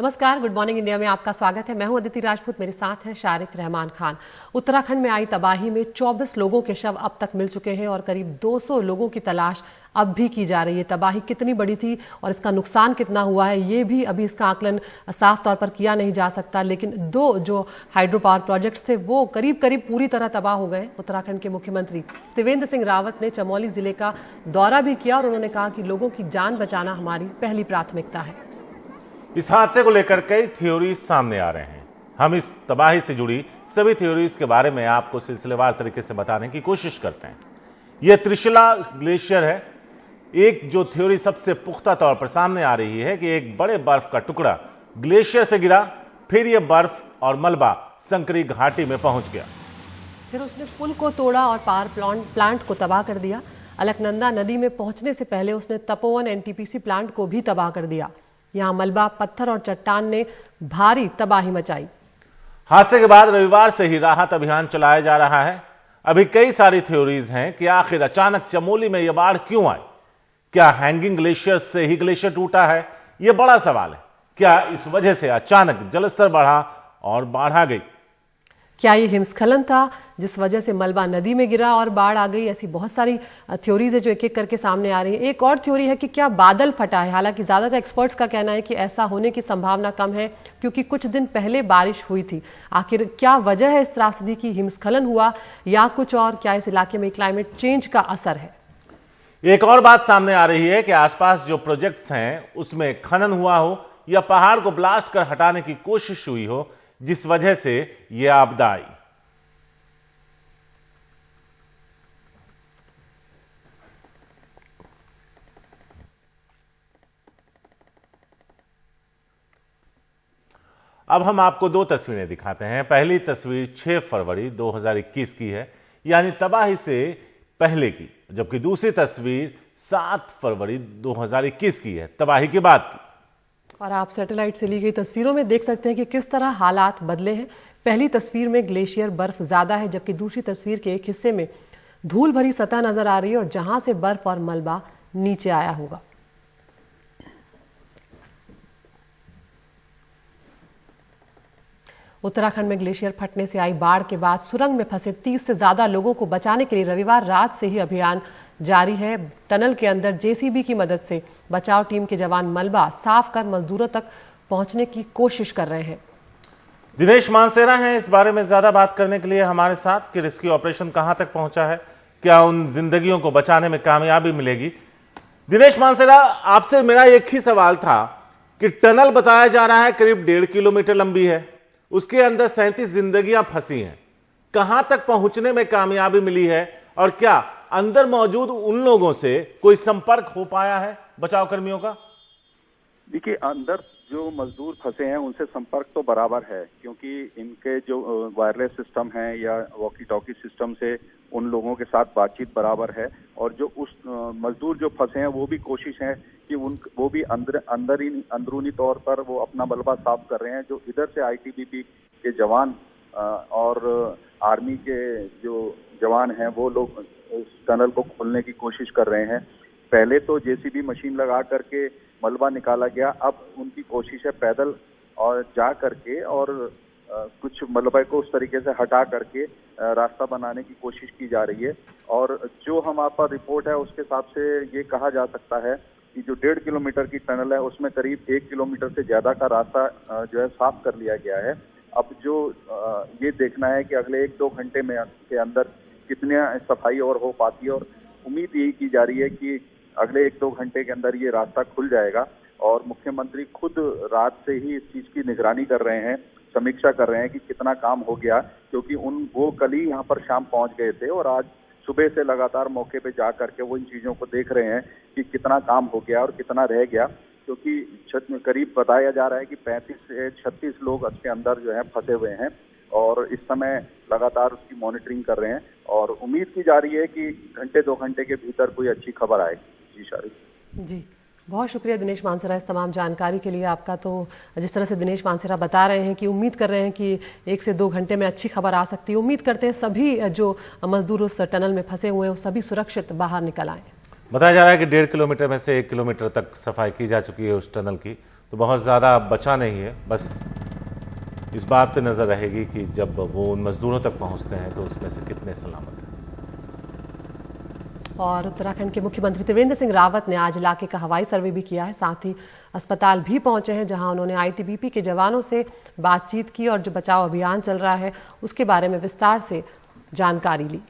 नमस्कार, good morning India में आपका स्वागत है। मैं हूं अदिति राजपूत, मेरे साथ हैं शारिक रहमान खान। उत्तराखंड में आई तबाही में 24 लोगों के शव अब तक मिल चुके हैं और करीब 200 लोगों की तलाश अब भी की जा रही है। तबाही कितनी बड़ी थी और इसका नुकसान कितना हुआ है, ये भी अभी इसका आकलन साफ तौर पर किया नहीं जा सकता। लेकिन दो जो हाइड्रो पावर प्रोजेक्ट्स थे वो करीब करीब पूरी तरह तबाह हो गए। उत्तराखंड के मुख्यमंत्री त्रिवेंद्र सिंह रावत ने चमोली जिले का दौरा भी किया और उन्होंने कहा कि लोगों की जान बचाना हमारी पहली प्राथमिकता है। इस हादसे को लेकर कई थ्योरीज सामने आ रहे हैं। हम इस तबाही से जुड़ी सभी थ्योरीज के बारे में आपको सिलसिलेवार तरीके से बताने की कोशिश करते हैं। यह त्रिशला ग्लेशियर है। एक जो थ्योरी सबसे पुख्ता तौर पर सामने आ रही है कि एक बड़े बर्फ का टुकड़ा ग्लेशियर से गिरा, फिर यह बर्फ और मलबा संकरी घाटी में पहुंच गया। फिर उसने पुल को तोड़ा और पावर प्लांट को तबाह कर दिया। अलकनंदा नदी में पहुंचने से पहले उसने तपोवन एनटीपीसी प्लांट को भी तबाह कर दिया। यहां मलबा, पत्थर और चट्टान ने भारी तबाही मचाई। हादसे के बाद रविवार से ही राहत अभियान चलाया जा रहा है। अभी कई सारी थ्योरीज हैं कि आखिर अचानक चमोली में यह बाढ़ क्यों आई। क्या हैंगिंग ग्लेशियर से ही ग्लेशियर टूटा है? यह बड़ा सवाल है। क्या इस वजह से अचानक जलस्तर बढ़ा और बाढ़ आ गई? क्या ये हिमस्खलन था जिस वजह से मलबा नदी में गिरा और बाढ़ आ गई? ऐसी बहुत सारी थ्योरीज है जो एक एक करके सामने आ रही है। एक और थ्योरी है कि क्या बादल फटा है। हालांकि ज्यादातर एक्सपर्ट्स का कहना है कि ऐसा होने की संभावना कम है क्योंकि कुछ दिन पहले बारिश हुई थी। आखिर क्या वजह है इस त्रासदी की? हिमस्खलन हुआ या कुछ और? क्या इस इलाके में क्लाइमेट चेंज का असर है? एक और बात सामने आ रही है कि आसपास जो प्रोजेक्ट्स हैं उसमें खनन हुआ हो या पहाड़ को ब्लास्ट कर हटाने की कोशिश हुई हो, जिस वजह से यह आपदा आई। अब हम आपको दो तस्वीरें दिखाते हैं। पहली तस्वीर 6 फरवरी 2021 की है, यानी तबाही से पहले की, जबकि दूसरी तस्वीर 7 फरवरी 2021 की है, तबाही के बाद की। और आप सैटेलाइट से ली गई तस्वीरों में देख सकते हैं कि किस तरह हालात बदले हैं। पहली तस्वीर में ग्लेशियर बर्फ ज्यादा है, जबकि दूसरी तस्वीर के एक हिस्से में धूल भरी सतह नजर आ रही है और जहां से बर्फ और मलबा नीचे आया होगा। उत्तराखंड में ग्लेशियर फटने से आई बाढ़ के बाद सुरंग में फंसे 30 से ज्यादा लोगों को बचाने के लिए रविवार रात से ही अभियान जारी है। टनल के अंदर जेसीबी की मदद से बचाव टीम के जवान मलबा साफ कर मजदूरों तक पहुंचने की कोशिश कर रहे हैं। दिनेश मानसेरा हैं इस बारे में ज्यादा बात करने के लिए हमारे साथ कि रेस्क्यू ऑपरेशन कहां तक पहुंचा है, क्या उन जिंदगियों को बचाने में कामयाबी मिलेगी। दिनेश मानसेरा, आपसे मेरा एक ही सवाल था कि टनल बताया जा रहा है करीब 1.5 किलोमीटर लंबी है, उसके अंदर 37 जिंदगियां फंसी हैं, कहां तक पहुंचने में कामयाबी मिली है और क्या अंदर मौजूद उन लोगों से कोई संपर्क हो पाया है बचाव कर्मियों का? देखिए, अंदर जो मजदूर फंसे हैं उनसे संपर्क तो बराबर है, क्योंकि इनके जो वायरलेस सिस्टम है या वॉकी टॉकी सिस्टम से उन लोगों के साथ बातचीत बराबर है। और जो उस मजदूर जो फंसे हैं वो भी कोशिश है कि वो भी अंदरूनी तौर पर वो अपना मलबा साफ कर रहे हैं। जो इधर से आईटीबीपी के जवान और आर्मी के जो जवान हैं वो लोग इस टनल को खोलने की कोशिश कर रहे हैं। पहले तो जेसीबी मशीन लगा करके मलबा निकाला गया, अब उनकी कोशिश है पैदल और जा करके और कुछ मलबे को उस तरीके से हटा करके रास्ता बनाने की कोशिश की जा रही है। और जो हमारे पास रिपोर्ट है उसके हिसाब से ये कहा जा सकता है कि जो 1.5 किलोमीटर की टनल है उसमें करीब 1 किलोमीटर से ज्यादा का रास्ता जो है साफ कर लिया गया है। अब जो ये देखना है कि अगले 1-2 घंटे में के अंदर कितने सफाई और हो पाती है, और उम्मीद यही की जा रही है कि अगले 1-2 घंटे के अंदर ये रास्ता खुल जाएगा। और मुख्यमंत्री खुद रात से ही इस चीज की निगरानी कर रहे हैं, समीक्षा कर रहे हैं कि कितना काम हो गया, क्योंकि वो कल ही यहाँ पर शाम पहुंच गए थे और आज सुबह से लगातार मौके पे जा करके वो इन चीजों को देख रहे हैं कि कितना काम हो गया और कितना रह गया। क्योंकि करीब बताया जा रहा है कि 35 से 36 लोग उसके अंदर जो है फंसे हुए हैं और इस समय लगातार उसकी मॉनिटरिंग कर रहे हैं और उम्मीद की जा रही है कि 1-2 घंटे के भीतर कोई अच्छी खबर आएगी। जी शारिक जी, बहुत शुक्रिया दिनेश मानसेरा इस तमाम जानकारी के लिए आपका। तो जिस तरह से दिनेश मानसेरा बता रहे हैं कि उम्मीद कर रहे हैं कि 1 से 2 घंटे में अच्छी खबर आ सकती है। उम्मीद करते हैं सभी जो मजदूर उस टनल में फंसे हुए हैं वो सभी सुरक्षित बाहर निकल आए। बताया जा रहा है कि 1.5 किलोमीटर में से 1 किलोमीटर तक सफाई की जा चुकी है उस टनल की, तो बहुत ज़्यादा बचा नहीं है। बस इस बात पे नज़र रहेगी कि जब वो उन मजदूरों तक पहुंचते हैं तो उसमें से कितने सलामत हैं। और उत्तराखंड के मुख्यमंत्री त्रिवेंद्र सिंह रावत ने आज इलाके का हवाई सर्वे भी किया है, साथ ही अस्पताल भी पहुंचे हैं, जहां उन्होंने आईटीबीपी के जवानों से बातचीत की और जो बचाव अभियान चल रहा है उसके बारे में विस्तार से जानकारी ली।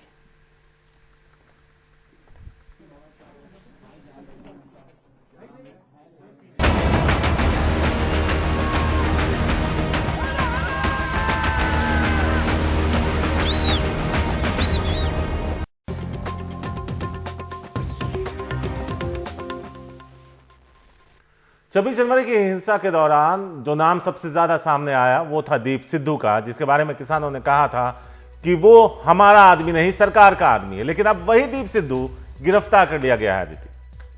छब्बीस जनवरी की हिंसा के दौरान जो नाम सबसे ज्यादा सामने आया वो था दीप सिद्धू का, जिसके बारे में किसानों ने कहा था कि वो हमारा आदमी नहीं सरकार का आदमी है। लेकिन अब वही दीप सिद्धू गिरफ्तार कर लिया गया है। अदिति,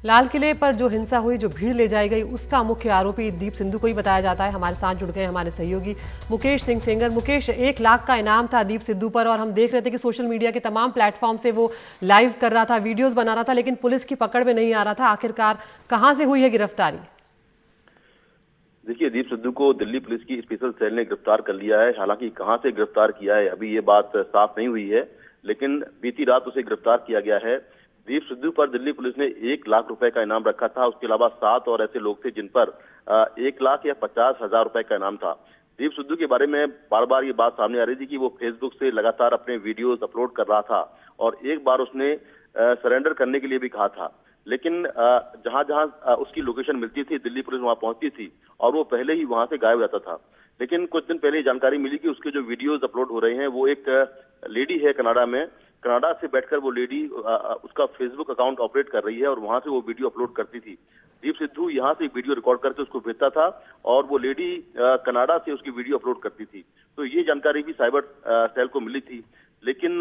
लाल किले पर जो हिंसा हुई, जो भीड़ ले जाई गई, उसका मुख्य आरोपी दीप सिद्धू को ही बताया जाता है। हमारे साथ जुड़ गए हमारे सहयोगी मुकेश सिंह सेंगर। मुकेश, 1 लाख का इनाम था दीप सिद्धू पर और हम देख रहे थे कि सोशल मीडिया के तमाम प्लेटफॉर्म से वो लाइव कर रहा था, वीडियोस बना रहा था, लेकिन पुलिस की पकड़ में नहीं आ रहा था। आखिरकार कहां से हुई है गिरफ्तारी? देखिए, दीप सिद्धू को दिल्ली पुलिस की स्पेशल सेल ने गिरफ्तार कर लिया है। हालांकि कहां से गिरफ्तार किया है अभी ये बात साफ नहीं हुई है, लेकिन बीती रात उसे गिरफ्तार किया गया है। दीप सिद्धू पर दिल्ली पुलिस ने 1 लाख रुपए का इनाम रखा था। उसके अलावा 7 और ऐसे लोग थे जिन पर 1 लाख या 50,000 रुपए का इनाम था। दीप सिद्धू के बारे में बार बार ये बात सामने आ रही थी कि वो फेसबुक से लगातार अपने वीडियोस अपलोड कर रहा था और एक बार उसने सरेंडर करने के लिए भी कहा था। लेकिन जहां जहां उसकी लोकेशन मिलती थी दिल्ली पुलिस वहां पहुंचती थी और वो पहले ही वहां से गायब रहता था। लेकिन कुछ दिन पहले जानकारी मिली कि उसके जो वीडियोस अपलोड हो रहे हैं, वो एक लेडी है कनाडा में, कनाडा से बैठकर वो लेडी उसका फेसबुक अकाउंट ऑपरेट कर रही है और वहां से वो वीडियो अपलोड करती थी। दीप सिद्धू यहां से वीडियो रिकॉर्ड करके उसको भेजता था और वो लेडी कनाडा से उसकी वीडियो अपलोड करती थी। तो ये जानकारी भी साइबर सेल को मिली थी, लेकिन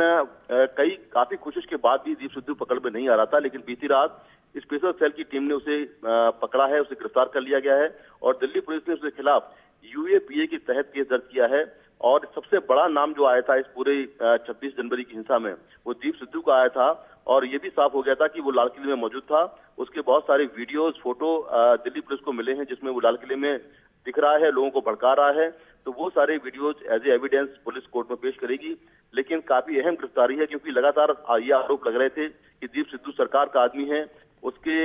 काफी कोशिश के बाद भी दीप सिद्धू पकड़ में नहीं आ रहा था। लेकिन बीती रात स्पेशल सेल की टीम ने उसे पकड़ा है, उसे गिरफ्तार कर लिया गया है और दिल्ली पुलिस ने उसके खिलाफ यूएपीए के तहत केस दर्ज किया है। और सबसे बड़ा नाम जो आया था इस पूरे 26 जनवरी की हिंसा में, वो दीप सिद्धू का आया था और ये भी साफ हो गया था कि वो लाल किले में मौजूद था। उसके बहुत सारे वीडियोस, फोटो दिल्ली पुलिस को मिले हैं जिसमें वो लाल किले में दिख रहा है, लोगों को भड़का रहा है। तो वो सारे videos as a evidence police court में पेश करेगी। लेकिन काफी अहम गिरफ्तारी है क्योंकि लगातार ये आरोप लग रहे थे कि दीप सिद्धू सरकार का आदमी है। उसके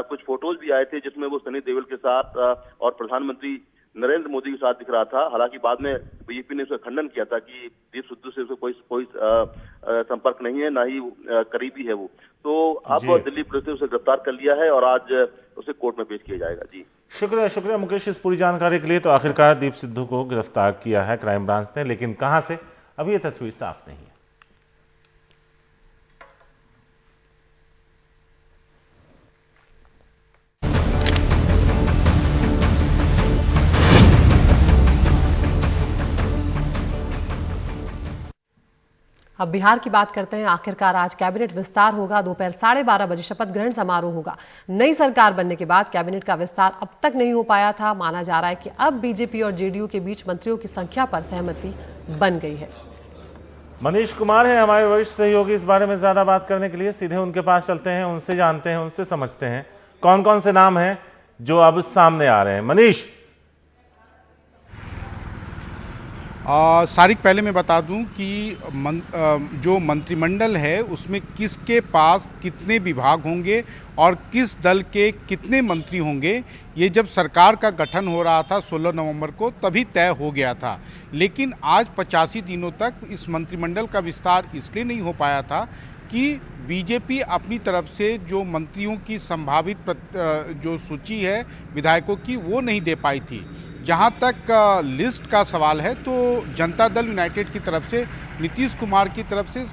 कुछ फोटोज भी आए थे जिसमें वो सनी देओल के साथ और प्रधानमंत्री नरेंद्र मोदी के साथ दिख रहा था। हालांकि बाद में बीजेपी ने उसका खंडन किया था कि दीप सिद्धू से उसका कोई संपर्क नहीं है, ना ही करीबी है वो। तो अब दिल्ली पुलिस ने उसे गिरफ्तार कर लिया है और आज उसे कोर्ट में पेश किया जाएगा। जी शुक्रिया मुकेश इस पूरी जानकारी के लिए। तो आखिरकार दीप सिद्धू को गिरफ्तार किया है क्राइम ब्रांच ने, लेकिन कहां से अभी ये तस्वीर साफ नहीं है। अब बिहार की बात करते हैं। आखिरकार आज कैबिनेट विस्तार होगा, दोपहर 12:30 बजे शपथ ग्रहण समारोह होगा। नई सरकार बनने के बाद कैबिनेट का विस्तार अब तक नहीं हो पाया था। माना जा रहा है कि अब बीजेपी और जेडीयू के बीच मंत्रियों की संख्या पर सहमति बन गई है। मनीष कुमार है हमारे वरिष्ठ सहयोगी इस बारे में ज्यादा बात करने के लिए। सीधे उनके पास चलते हैं, उनसे जानते हैं, उनसे समझते हैं कौन कौन से नाम हैं जो अब सामने आ रहे हैं। मनीष। सारिक, पहले मैं बता दूं कि जो मंत्रिमंडल है उसमें किसके पास कितने विभाग होंगे और किस दल के कितने मंत्री होंगे, ये जब सरकार का गठन हो रहा था 16 नवंबर को तभी तय हो गया था। लेकिन आज 85 दिनों तक इस मंत्रिमंडल का विस्तार इसलिए नहीं हो पाया था कि बीजेपी अपनी तरफ से जो मंत्रियों की संभावित जो सूची है विधायकों की वो नहीं दे पाई थी। जहां तक लिस्ट का सवाल है तो जनता दल यूनाइटेड की तरफ से नीतीश कुमार की तरफ से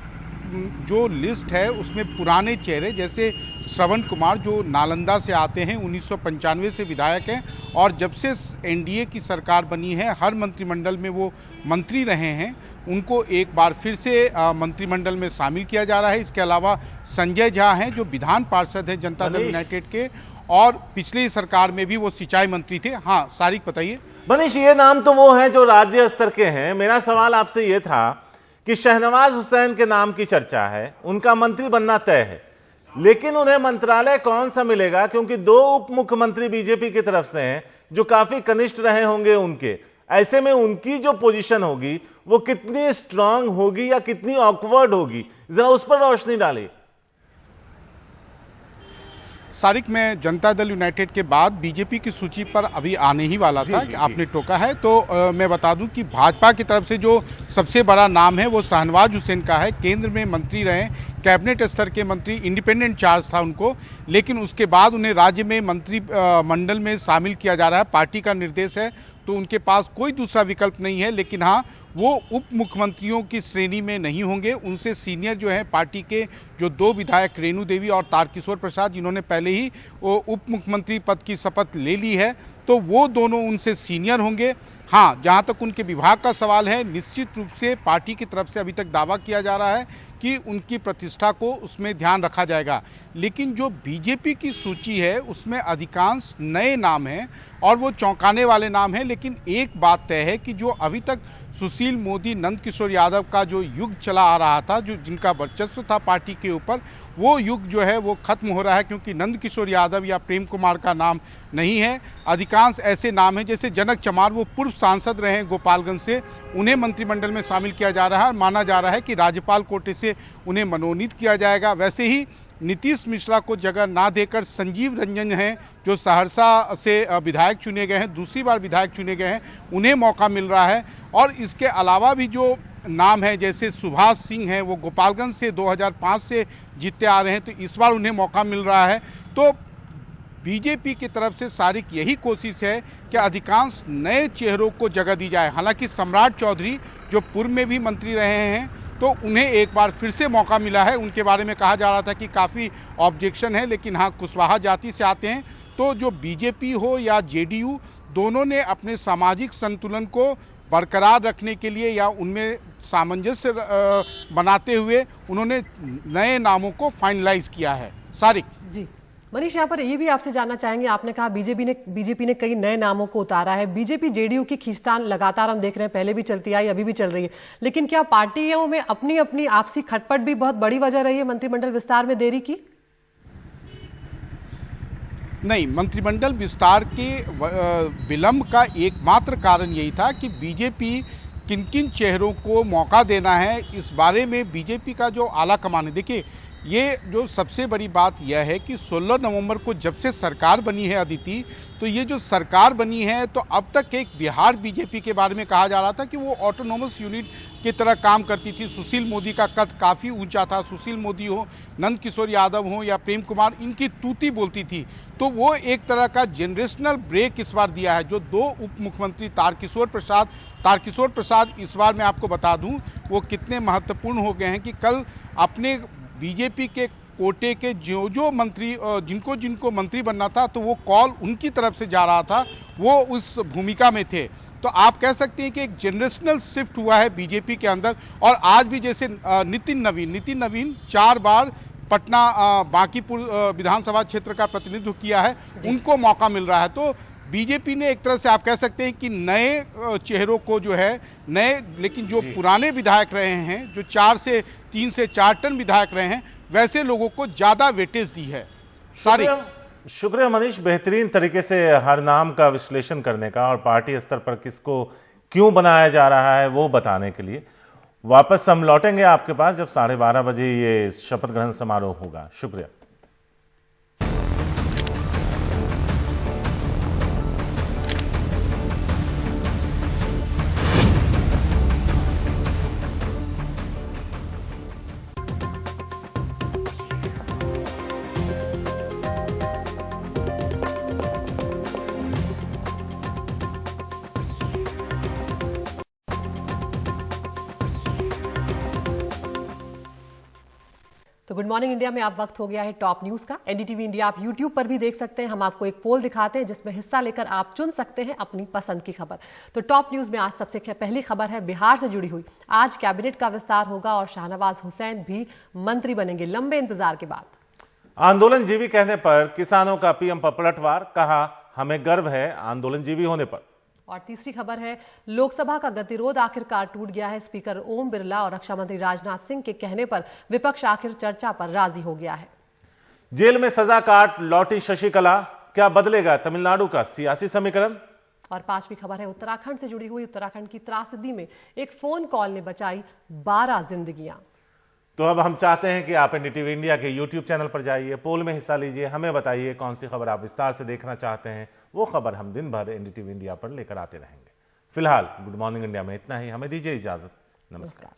जो लिस्ट है उसमें पुराने चेहरे जैसे श्रवण कुमार जो नालंदा से आते हैं, 1995 से विधायक हैं और जब से एनडीए की सरकार बनी है हर मंत्रिमंडल में वो मंत्री रहे हैं, उनको एक बार फिर से मंत्रिमंडल में शामिल किया जा रहा है। इसके अलावा संजय झा हैं जो विधान पार्षद हैं जनता दल यूनाइटेड के और पिछली सरकार में भी वो सिंचाई मंत्री थे। हाँ सारिक बताइए। मनीष, ये नाम तो वो हैं जो राज्य स्तर के हैं। मेरा सवाल आपसे ये था कि शहनवाज हुसैन के नाम की चर्चा है, उनका मंत्री बनना तय है, लेकिन उन्हें मंत्रालय कौन सा मिलेगा? क्योंकि 2 उप मुख्यमंत्री बीजेपी की तरफ से हैं, जो काफी कनिष्ठ रहे होंगे उनके। ऐसे में उनकी जो पोजीशन होगी वो कितनी स्ट्रांग होगी या कितनी ऑकवर्ड होगी, जरा उस पर रोशनी डालिए। सारिक, मैं जनता दल यूनाइटेड के बाद बीजेपी की सूची पर अभी आने ही वाला था कि आपने टोका है तो मैं बता दूं कि भाजपा की तरफ से जो सबसे बड़ा नाम है वो शाहनवाज हुसैन का है। केंद्र में मंत्री रहे, कैबिनेट स्तर के मंत्री, इंडिपेंडेंट चार्ज था उनको, लेकिन उसके बाद उन्हें राज्य में मंत्री मंडल में शामिल किया जा रहा है। पार्टी का निर्देश है तो उनके पास कोई दूसरा विकल्प नहीं है। लेकिन हाँ, वो उप मुख्यमंत्रियों की श्रेणी में नहीं होंगे। उनसे सीनियर जो है पार्टी के जो दो विधायक रेणु देवी और तारकिशोर प्रसाद, जिन्होंने पहले ही वो उप मुख्यमंत्री पद की शपथ ले ली है, तो वो दोनों उनसे सीनियर होंगे। हाँ, जहाँ तक उनके विभाग का सवाल है, निश्चित रूप से पार्टी की तरफ से अभी तक दावा किया जा रहा है कि उनकी प्रतिष्ठा को उसमें ध्यान रखा जाएगा। लेकिन जो बीजेपी की सूची है उसमें अधिकांश नए नाम हैं और वो चौंकाने वाले नाम हैं। लेकिन एक बात तय है कि जो अभी तक सुशील मोदी, नंद किशोर यादव का जो युग चला आ रहा था, जो जिनका वर्चस्व था पार्टी के ऊपर, वो युग जो है वो खत्म हो रहा है, क्योंकि नंद किशोर यादव या प्रेम कुमार का नाम नहीं है। अधिकांश ऐसे नाम हैं, जैसे जनक चमार, वो पूर्व सांसद रहे हैं गोपालगंज से, उन्हें मंत्रिमंडल में शामिल किया जा रहा है। माना जा रहा है कि राज्यपाल कोटे से उन्हें मनोनीत किया जाएगा। वैसे ही नीतीश मिश्रा को जगह ना देकर संजीव रंजन हैं, जो सहरसा से विधायक चुने गए हैं, दूसरी बार विधायक चुने गए हैं, उन्हें मौका मिल रहा है। और इसके अलावा भी जो नाम है, जैसे सुभाष सिंह हैं, वो गोपालगंज से 2005 से जीतते आ रहे हैं, तो इस बार उन्हें मौका मिल रहा है। तो बीजेपी की तरफ से सारी यही कोशिश है कि अधिकांश नए चेहरों को जगह दी जाए। हालांकि सम्राट चौधरी, जो पूर्व में भी मंत्री रहे हैं, तो उन्हें एक बार फिर से मौका मिला है। उनके बारे में कहा जा रहा था कि काफ़ी ऑब्जेक्शन है, लेकिन हाँ, कुशवाहा जाति से आते हैं। तो जो बीजेपी हो या जेडीयू, दोनों ने अपने सामाजिक संतुलन को बरकरार रखने के लिए या उनमें सामंजस्य बनाते हुए उन्होंने नए नामों को फाइनलाइज किया है। सारिक जी, मनीष, यहाँ पर ये भी आपसे जानना चाहेंगे, आपने कहा बीजेपी ने कई नए नामों को उतारा है। बीजेपी जेडीयू की खींचतान लगातार हम देख रहे हैं, पहले भी चलती आई, अभी भी चल रही है। लेकिन क्या पार्टियों में अपनी अपनी आपसी खटपट भी बहुत बड़ी वजह रही है मंत्रिमंडल विस्तार में देरी की? नहीं, मंत्रिमंडल विस्तार के विलंब का एकमात्र कारण यही था कि बीजेपी किन किन चेहरों को मौका देना है, इस बारे में बीजेपी का जो आला कमान है। देखिए, ये जो सबसे बड़ी बात यह है कि 16 नवंबर को जब से सरकार बनी है अदिति, तो ये जो सरकार बनी है, तो अब तक एक बिहार बीजेपी के बारे में कहा जा रहा था कि वो ऑटोनोमस यूनिट की तरह काम करती थी। सुशील मोदी का कद काफ़ी ऊंचा था। सुशील मोदी हो, नंद किशोर यादव हो या प्रेम कुमार, इनकी तूती बोलती थी। तो वो एक तरह का जनरेशनल ब्रेक इस बार दिया है। जो दो उप मुख्यमंत्री तारकिशोर प्रसाद इस बार मैं आपको बता दूं वो कितने महत्वपूर्ण हो गए हैं कि कल अपने बीजेपी के कोटे के जो मंत्री, जिनको मंत्री बनना था, तो वो कॉल उनकी तरफ से जा रहा था, वो उस भूमिका में थे। तो आप कह सकते हैं कि एक जनरेशनल शिफ्ट हुआ है बीजेपी के अंदर। और आज भी जैसे नितिन नवीन 4 बार पटना बांकीपुर विधानसभा क्षेत्र का प्रतिनिधित्व किया है, उनको मौका मिल रहा है। तो बीजेपी ने एक तरह से आप कह सकते हैं कि नए चेहरों को जो है, नए, लेकिन जो पुराने विधायक रहे हैं, जो 3 से 4 टन विधायक रहे हैं, वैसे लोगों को ज्यादा वेटेज दी है। शुक्रिया मनीष, बेहतरीन तरीके से हर नाम का विश्लेषण करने का और पार्टी स्तर पर किसको क्यों बनाया जा रहा है वो बताने के लिए। वापस हम लौटेंगे आपके पास जब 12:30 बजे ये शपथ ग्रहण समारोह होगा। शुक्रिया। तो गुड मॉर्निंग इंडिया में अब वक्त हो गया है टॉप न्यूज का। एनडीटीवी इंडिया आप यूट्यूब पर भी देख सकते हैं। हम आपको एक पोल दिखाते हैं जिसमें हिस्सा लेकर आप चुन सकते हैं अपनी पसंद की खबर। तो टॉप न्यूज में आज सबसे पहली खबर है बिहार से जुड़ी हुई। आज कैबिनेट का विस्तार होगा और शाहनवाज हुसैन भी मंत्री बनेंगे लंबे इंतजार के बाद। आंदोलनजीवी कहने पर किसानों का पीएम पर पलटवार, कहा हमें गर्व है आंदोलनजीवी होने पर। और तीसरी खबर है लोकसभा का गतिरोध आखिरकार टूट गया है। स्पीकर ओम बिरला और रक्षा मंत्री राजनाथ सिंह के कहने पर विपक्ष आखिर चर्चा पर राजी हो गया है। जेल में सजा काट लौटी शशिकला, क्या बदलेगा तमिलनाडु का सियासी समीकरण? और पांचवी खबर है उत्तराखंड से जुड़ी हुई। उत्तराखंड की त्रासदी में एक फोन कॉल ने बचाई 12 जिंदगियां। तो अब हम चाहते हैं कि आप एनडीटीवी इंडिया के यूट्यूब चैनल पर जाइए, पोल में हिस्सा लीजिए, हमें बताइए कौन सी खबर आप विस्तार से देखना चाहते हैं। वो खबर हम दिन भर एनडीटीवी इंडिया पर लेकर आते रहेंगे। फिलहाल गुड मॉर्निंग इंडिया में इतना ही। हमें दीजिए इजाजत। नमस्कार।